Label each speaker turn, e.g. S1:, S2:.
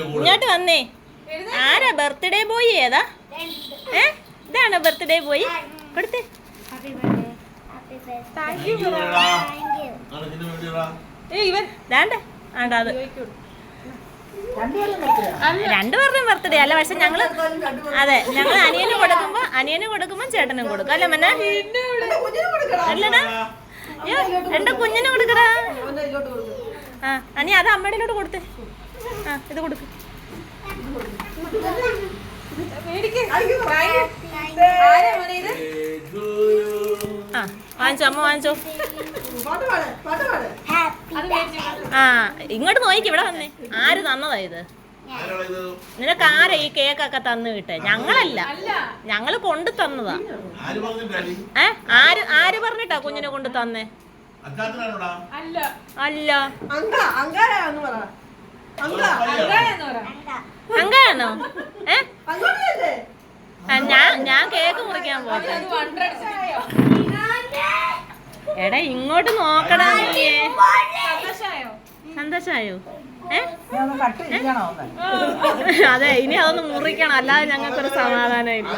S1: ഇങ്ങോട്ട് വന്നേ. ആരാ ബർത്ത്ഡേ ബോയ്? ഏതാ? ഇതാണോ ബർത്ത്ഡേ ബോയ്? കൊടുത്തേ. അത് രണ്ടുപേരുടെയും ബർത്ത്ഡേ അല്ല, പക്ഷെ ഞങ്ങള് അതെ ഞങ്ങൾ അനിയന് കൊടുക്കുമ്പോ ചേട്ടനും കൊടുക്കും അല്ല മന്നെ? അല്ലടാ, എന്റെ കുഞ്ഞിന് കൊടുക്കടാ. ആ അനി അത് അമ്മയുടെ കൊടുത്തേ. ആ ഇത് കൊടുക്ക്. ആ വാങ്ങിച്ചോ അമ്മ വാങ്ങിച്ചോ. ആ ഇങ്ങോട്ട് നോക്കി ഇവിടെ വന്നേ. ആര് തന്നതാ ഇത്? നിനക്ക് ആരാ ഈ കേക്കൊക്കെ തന്നു വിട്ടെ? ഞങ്ങളല്ല, ഞങ്ങള് കൊണ്ടു തന്നതാ. ആര് പറഞ്ഞിട്ടാ കുഞ്ഞിനെ കൊണ്ട് തന്നേ? അല്ല അങ്ങാണോ? ഞാൻ കേക്ക് മുറിക്കാൻ പോട്ടെ. എടാ ഇങ്ങോട്ട് നോക്കടാ. സന്തോഷായോ? അതെ ഇനി അതൊന്ന് മുറിക്കണം, അല്ലാതെ ഞങ്ങൾക്കൊരു സമാധാനം ഇല്ല.